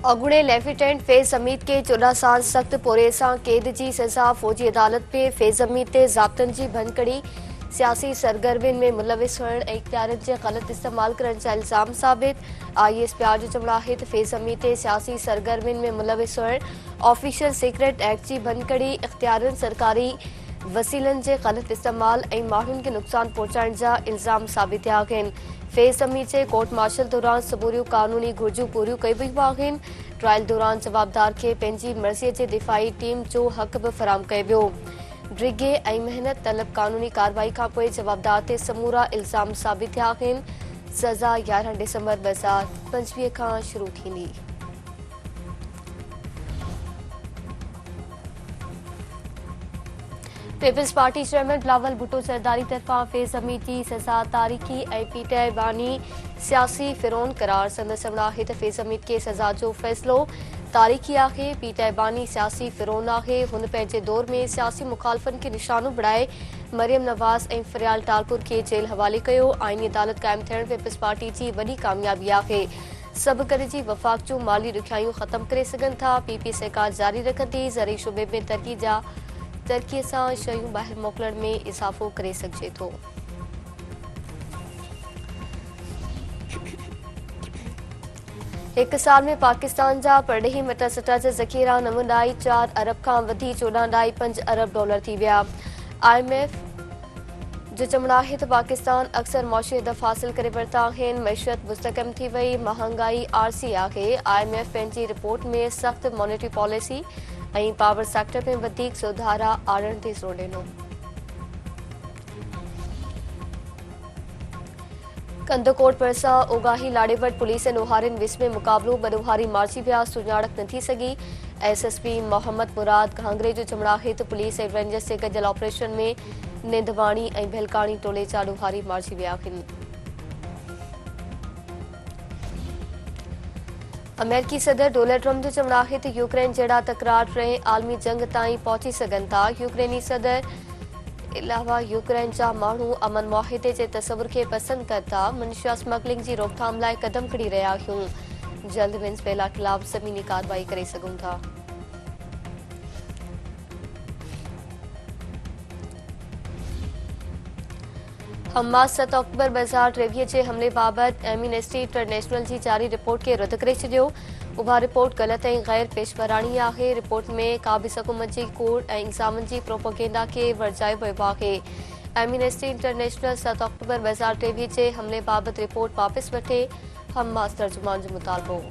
अगुणे lieutenant फैज़ हमीद के 14 साल सख्त पोरे सां कैद की सज़ा फौजी अदालत में फैज़ हमीद ते ज़ाब्तनि की भनकड़ी सियासी सरगर्मियुनि में मुलविस हुअण ऐं इख्तियारनि जे ग़लत इस्तेमाल करण जा इल्ज़ाम साबित। ISPR जो चवणु आहे त फैज़ हमीद ते सियासी सरगर्मियुनि में मुलविस हुअण, ऑफिशियल सीक्रेट एक्ट की भनकड़ी, इख्तियारनि, सरकारी वसीलनि जे ग़लत इस्तेमाल ऐं माण्हुनि खे नुक़सान पहुचाइण जा इल्ज़ाम साबित थिया आहिनि। फैज़ हमीद जे कोर्ट मार्शल दौरान समूरियूं कानूनी घुर्जूं पूरियूं कई वियूं आहिनि। ट्रायल दौरान जवाबदार खे पंहिंजी मर्ज़ीअ जे दिफ़ाई टीम जो हक़ बि फराहम कयो वियो। ड्रिगे ऐं मेहनत तलब कानूनी कार्रवाई खां पोइ जवाबदार ते समूरा इल्ज़ाम साबित थिया आहिनि। सज़ा 11 डिसंबर 2025 खां शुरू थींदी। Peoples Party chairman Bilawal Bhutto Zardari तरफ़ां फैज़ हमीद की सज़ा तारीख़ी ऐं पीटीआई बानी सियासी फ़िरौन करार। संदसि चवणु आहे त फैज़ हमीद के सज़ा जो फ़ैसिलो तारीख़ी आहे। पीटीआई बानी सियासी फ़िरौन आहे। हुन पंहिंजे दौर में सियासी मुखालफ़नि खे निशानो बणाए मरियम नवाज़ ऐं फरियाल टालपुर खे जेल हवाले कयो। आईनी अदालत क़ाइमु थियण पीपल्स पार्टी जी वॾी कामयाबी आहे। सभु गॾिजी वफ़ाक़ जूं माली ॾुखियायूं ख़तमु करे सघनि था। पीपी सरकार जारी रखंदी। ज़रई शोबे में तरक़ीअ सां शयूं ॿाहिरि मोकिलण में इज़ाफ़ो करे सघिजे थो। हिकु साल में पाकिस्तान जा परॾेही मटा-सटा जा ज़ख़ीरा 9.4 अरब खां वधी 14.5 अरब डॉलर थी विया। IMF जो चवणु आहे त पाकिस्तान अक्सर मौशी हदफ़ हासिल करे वरिता आहिनि। मईशत मुस्तहकम थी वई, महांगाई आरसी आहे। IMF पंहिंजी रिपोर्ट में सख़्त मॉनेटरी पॉलिसी ऐं पावर सेक्टर में वधीक सुधारा आणण ते ज़ोर ॾिनो। कंदकोट भरिसां ओगाही लाड़ेवट पुलिस ऐं नुहारिन विच में मुक़ाबलो। ॿ नुहारी मारिजी विया, सुञाणप न थी सघी। SSP मोहम्मद मुराद घांगरे जो चवणु आहे त पुलिस ऐं रेंजर्स जे गॾियल ऑपरेशन में निंधवाणी ऐं भिलकाणी टोले जा नुहारी मारिजी विया आहिनि। अमेरिकी सदर डोनाल्ड ट्रम्प जो चवणु आहे त यूक्रेन जहिड़ा तकरार टें आलमी जंग ताईं पहुची सघनि था। यूक्रेनी सदर अलावा यूक्रेन जा माण्हू अमन मुआहिदे जे तसवुर खे पसंदि कनि था। मनुष्या स्मगलिंग जी रोकथाम लाइ क़दम खणी रहिया आहियूं। जल्द वेनेज़ुएला ख़िलाफ़ ज़मीनी कार्रवाई करे सघूं था। हमास 7 अक्टूबर 2023 जे हमले बाबति एम्नेस्टी इंटरनेशनल जी जारी रिपोर्ट खे रद्द करे छॾियो। उहा रिपोर्ट ग़लत ऐं गैर पेशवराणी आहे। रिपोर्ट में क़ाबिज़ हुकूमत जी कूड़ ऐं इल्ज़ामनि जी प्रोपेगेंडा खे वर्जायो वियो आहे। एम्नेस्टी इंटरनेशनल 7 अक्टूबर 2023 जे हमले बाबति रिपोर्ट वापसि वठे। हमास तर्जुमान जो मुतालबो।